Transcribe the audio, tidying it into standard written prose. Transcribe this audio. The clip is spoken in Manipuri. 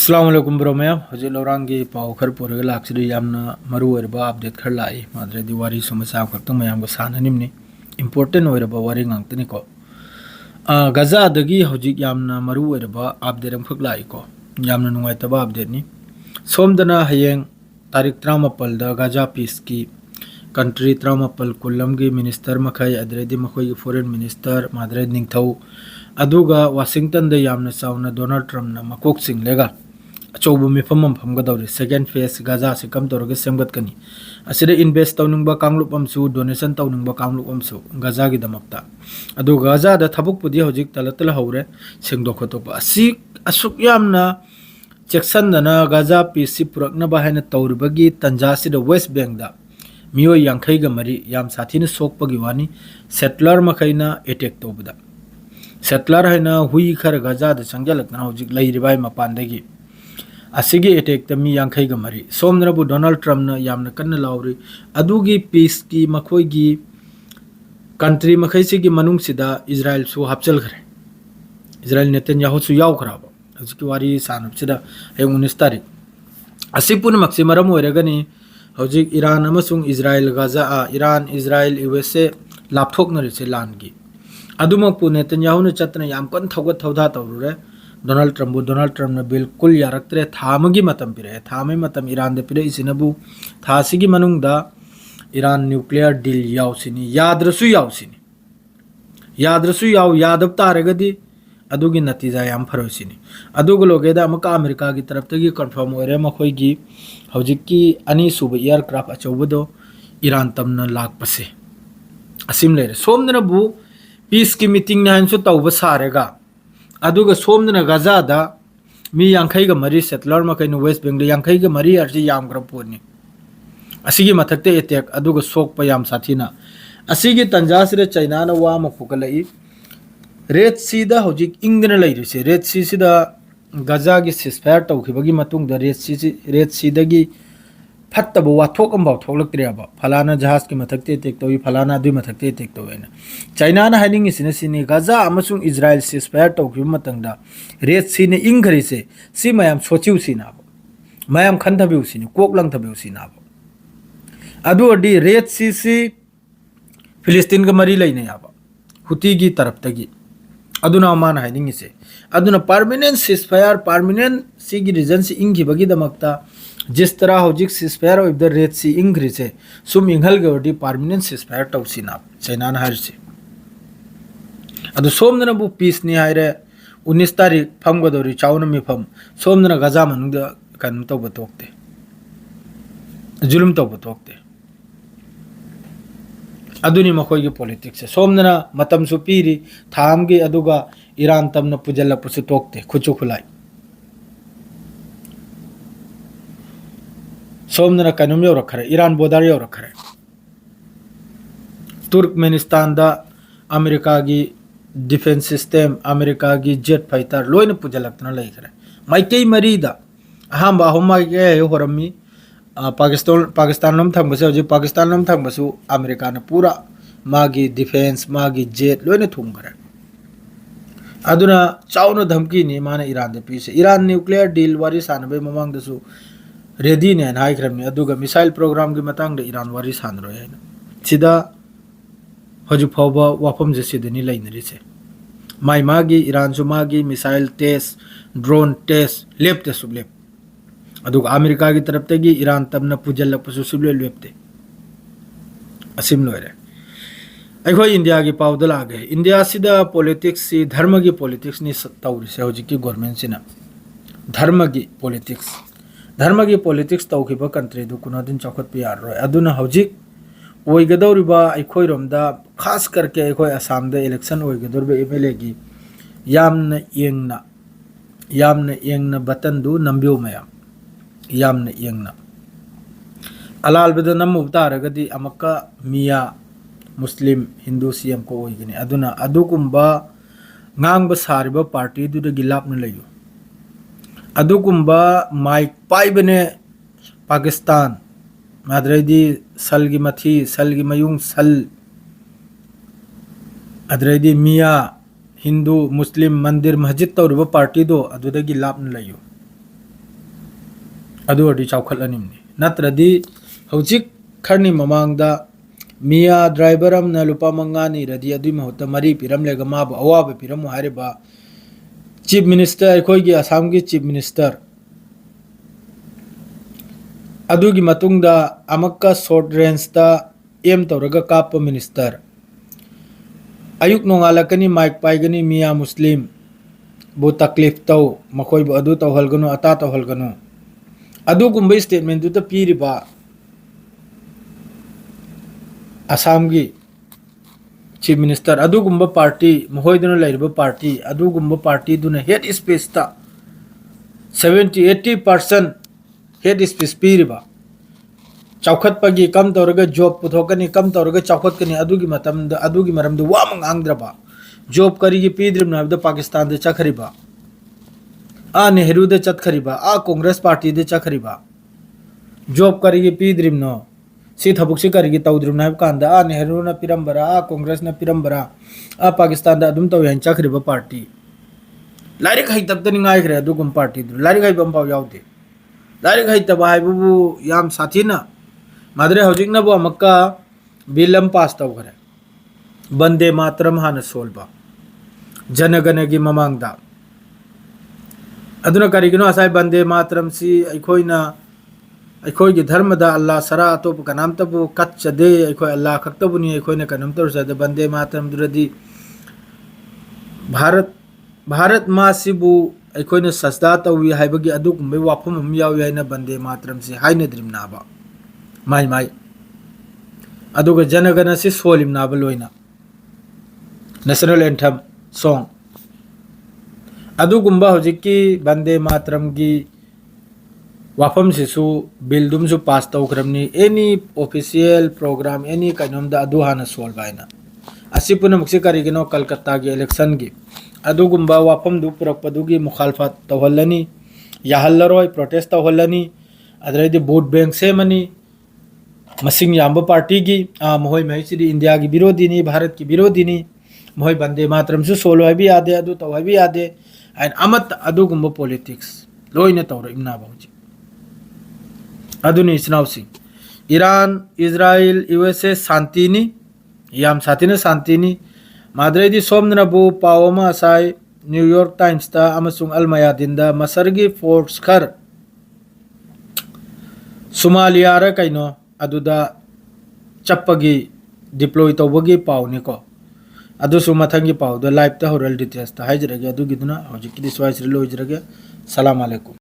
अस्सलाम वालेकुम ब्रो मैम हजे लौरांगी पाव खर पुरग लाक्सरी यामना मरु ओरबा अपडेट खर लाई माद्रे दिवारी समस्या खक्तंग मयाम को साननिमनि इम्पोर्टेंट ओरबा वारी ngangtani ko gaza dagi hojik yamna maru oirba update am khak lai ko yamna nungai taba update ni somdana hayeng tarik 38 da gaza peace ki country 38 kulam gi minister makhai adredi makhoi foreign minister madre ningthau aduga washington da yamna sauna donald trump na makok sing lega अचौब मिफम फमगदौरी सेकेंड फेज गाजा से कम तौर सेमगतकनी असिदे इन्वेस्ट तौनिंगबा कांगलुप अमसु डोनेशन तौनिंगबा कांगलुप अमसु गाजा की दमकता अदो गाजा द थबुकपुदी हौजिक तलतल हौरे सेंगदो खतोपा असि असुक यामना चेक्सनदना गाजा पीसी पुरकनबा हैन तौरबगी तंजासिद वेस्ट बैंक दा मियो यांखैगा मरी याम साथीन सोकपगी वानी सेटलर मखैना अटैक तौबदा सेटलर हैना हुई खर गाजा द संगलकना हौजिक लैरिबाय मपानदगी असिगे अटैक तमी यांखै गमरी सोमनबु डोनाल्ड ट्रम्प न यामन कन्न लाउरी अदुगी पीस की मखोगी कंट्री मखैसी की मनुंग सिदा इजराइल सु हपचल खरे इजराइल नेतन्याहु सु याव खराब हजकी वारी सानब सिदा हे 19 तारिख असिपुन मक्सि मरम ओइरगनी हौजिक ईरान अमसुंग Israel Gaza Iran Israel USA लापथोकनरि से लानगी अदुमकपु नेतन्याहु न चतना याम कन थौगत थौदा तौरुरे डोनाल्ड ट्रम्प ने बिल्कुल यारक्तरे थामगी मतम पिरे थामे मतम ईरान दे पिरे इसिनबु थासिगी मनुंगदा ईरान न्यूक्लियर डील यावसिनी याद्रसु याव यादब तारगदी अदुगी नतीजा याम फरोसिनी अदुग लोगेदा अमका अमेरिका की तरफ तगी कंफर्म ओरे मखोइगी हौजिकी अनि सुब एयरक्राफ्ट अचौबदो ईरान तमना लाकपसे असिम लेरे सोमनबु पीस की मीटिंग नाइनसु तौब सारेगा अदुगा सोमदना गाजादा मी यांखैगा मरी सेटलर मखैन वेस्ट बेंगल यांखैगा मरी अर्जी यामग्र पोनी असिगी मथक्ते अटैक अदुगा सोकप याम साथीना असिगी तंजासिरे चाइना न वा मखुकलई रेड सी दा हौजिक इंगना लैरिसे रेड सी सिदा गाजा की सिसफायर तौखिबगी मतुंग द रेड सी दगी फत्तब वाथोक अंबाव थोलक्तरेबा फलाना जहाज के मथक्ते अटैक तौई फलाना दुई मथक्ते अटैक तौवेना चाइना ना हाइनिंग सिने गाजा अमसुंग इजराइल सिसफायर तौखिब मतंगदा रेड सी ने इंगरिसे सी मयाम सोचिउ सिनाब मयाम खंथबिउ सिनि कोकलंगथबिउ सिनाब अदु अडी रेड सी फिलिस्तीन का मरी लैने याबा हुती की तरफ तगी अदुना मान हाइनिंग से अदुना परमानेंट सिसफायर परमानेंट सी की रीजन से इंगिबगी दमकता जिस तरह हौजिक सिसफायर ऑफ द रेड सी इंग्री से सुम इंगल गवडी परमानेंट सिसफायर तौसिना चाइना न हारसे अदु सोमनना बु पीस नि हाइरे 19 तारिख फमगदोरी चाउन मिफम सोमनना गजा मनुंग कन तौब तोकते जुलुम तौब तोकते अदुनी मखोई पॉलिटिक्स सोमनना मतम सु पीरी थाम गे अदुगा ईरान तमना पुजल पुसु तोकते खुचु खुलाई सोमनना कनुम यो रखरे ईरान बोर्डर यो रखरे तुर्कमेनिस्तान दा अमेरिका की डिफेंस सिस्टम अमेरिका की जेट फाइटर लोइन पुजलक्तना लैखरे माइकई मरीदा अहम अहुमा के होरमी पाकिस्तान नम थंबसे हजि पाकिस्तान नम थंबसु अमेरिका ने पूरा मागी डिफेंस मागी जेट लोइन थुमखरे अदुना चाउनो धमकी नि माने ईरान दे पीसे ईरान न्यूक्लियर डील वारी सानबे ममांग दसु रेडी ने हाइख्रमनी अदुगा मिसाइल प्रोग्राम की मतंग दे ईरान वारी सानरो है सिदा हजु फौबा वाफम जसिदनी लैनरिसे माई मागी ईरान सु मागी मिसाइल टेस्ट ड्रोन टेस्ट लेप्ते सुबलेप अदुगा अमेरिका की तरफ तगी ईरान तमना पुजल पसु सुबले लेप्ते असिम लोरे अखो इंडिया की पाउद लागे इंडिया सिदा पॉलिटिक्स सी धर्म की पॉलिटिक्स नि तौरिसे हजि की गवर्नमेंट सिना धर्म की पॉलिटिक्स तौखिबा कंट्री दु कुनादिन चौखत पे यार रोय अदुना हौजिक ओइगदौरिबा अखोय रोमदा खास करके अखोय असम दा इलेक्शन ओइगदौरबे एमएलए की यामना यंगना बटन दु नंबियो मया यामना यंगना अलाल बद नम उतारगदी अमका मिया मुस्लिम हिंदू सीएम को ओइगनी अदुना अदुकुंबा ngang ba sariba party du da gilap na layo adukumba mic paibane Pakistan madredi salgi mathi salgi mayung sal adredi miya Hindu Muslim mandir masjid tawruba party do adudagi lap na layo अदु अर्दी चाउखटलनिमनि नत्रदि हौजिक खरनी ममांगदा मिया ड्राइवर अमना लुपा मंगानी रदी अदुई महत्ता मरी पिरम लेगा माबु अवाब पिरम हारिबा चीफ मिनिस्टर अखोइगी असम की चीफ मिनिस्टर अदुगी मतुंगदा अमक्का शॉर्ट रेंज ता एम तौरगा काप मिनिस्टर अयुक नोंगालकनी माइक पाइगनी मिया मुस्लिम बो तकलीफ तौ मखोइ बो अदु तौहलगनु अता तौहलगनु अदुगुंबा स्टेटमेंट दुता पीरिबा असम की चीफ मिनिस्टर अदुगुंबा पार्टी महोइदुना लैरबा पार्टी अदुगुंबा पार्टी दुना हेड स्पीच ता 70-80% हेड स्पीच पीरिबा चौखटपगी कम तौरगा जॉब पुथोकनी कम तौरगा चौखटकनी अदुगी मतमदा अदुगी मरमदा वामंग आंग्रबा जॉब करिगी पीद्रिम नाबदा पाकिस्तान दे चखरिबा आ नेहरू दे चतखरिबा आ कांग्रेस पार्टी दे चखरिबा जॉब करिगी पीद्रिम नो सी थबुकसी करिगी तौद्रिम नाब कांदा आ नेहरू ना पिरंबरा आ कांग्रेस ना पिरंबरा आ पाकिस्तान दा अदुम तौ यान चखरिबा पार्टी लारिक हाई तब तनी गायग्रे अदुगुम पार्टी दु लारिक हाई बम पाव यावदे लारिक हाई तब हाई बुबु याम साथीना मादरे हौजिक नबो अमक्का बिलम पास तौखरे बंदे मातरम हाना सोलबा जनगणगी ममांगदा अदुना करिगिनो असाई बंदे मातरम सी अखोइना अखोइगी धर्मदा अल्लाह सरा अतोप कनामतबु कच्चदे अखोइ अल्लाह खक्तबुनी अखोइना कनम तौरसद बंदे मातरम दुरदी भारत मासिबु अखोइना सजदा तौवी हाइबगी अदुगुंबे वाफम हम यावी हाइना बंदे मातरम सी हाइना द्रिम नाबा माई माई अदुगा जनगण से सोलिम नाबा लोइना नेशनल एंथम सॉन्ग अदुगुंबा हौजिकी बंदे मातरम की वाफम सिसु बिल दुमसु पास तौखरमनी एनी ऑफिशियल प्रोग्राम एनी काइनोमदा अदु हाना सोल्व आइना असि पुनमुक्सी करिगिनो कलकत्ता की इलेक्शन की अदुगुंबा वाफम दु पुरकपदुगी मुखालफत तौहल्लनी याहल्लरोय प्रोटेस्ट तौहल्लनी अदरैदि वोट बैंक सेमनी मसिंग याम्ब पार्टी की मोहय महिसिदी इंडिया की विरोधी भारत की विरोधी मोहय बंदे मातरम सु सोलो है भी यादे अदु तौ है भी यादे एंड अमत अदुगुंबा पॉलिटिक्स लोइने तौर इमना बहुजी अदुनि इस्नाउसी ईरान इजराइल यूएसए शांतिनी याम साथीना शांतिनी माद्रेदी सोमनबु पावमा साई न्यूयॉर्क टाइम्स ता अमसुंग अल मयादिंदा मसरगी फोर्स खर सोमालिया रा कइनो अदुदा चप्पगी डिप्लॉय तौबगी पावनिको अदुसु मथंगी पावदो लाइव ता होरल डिटेल्स ता हाइजरगे अदुगिदुना हौजिकि दिसवाइस रिलोइजरगे सलाम अलैकुम।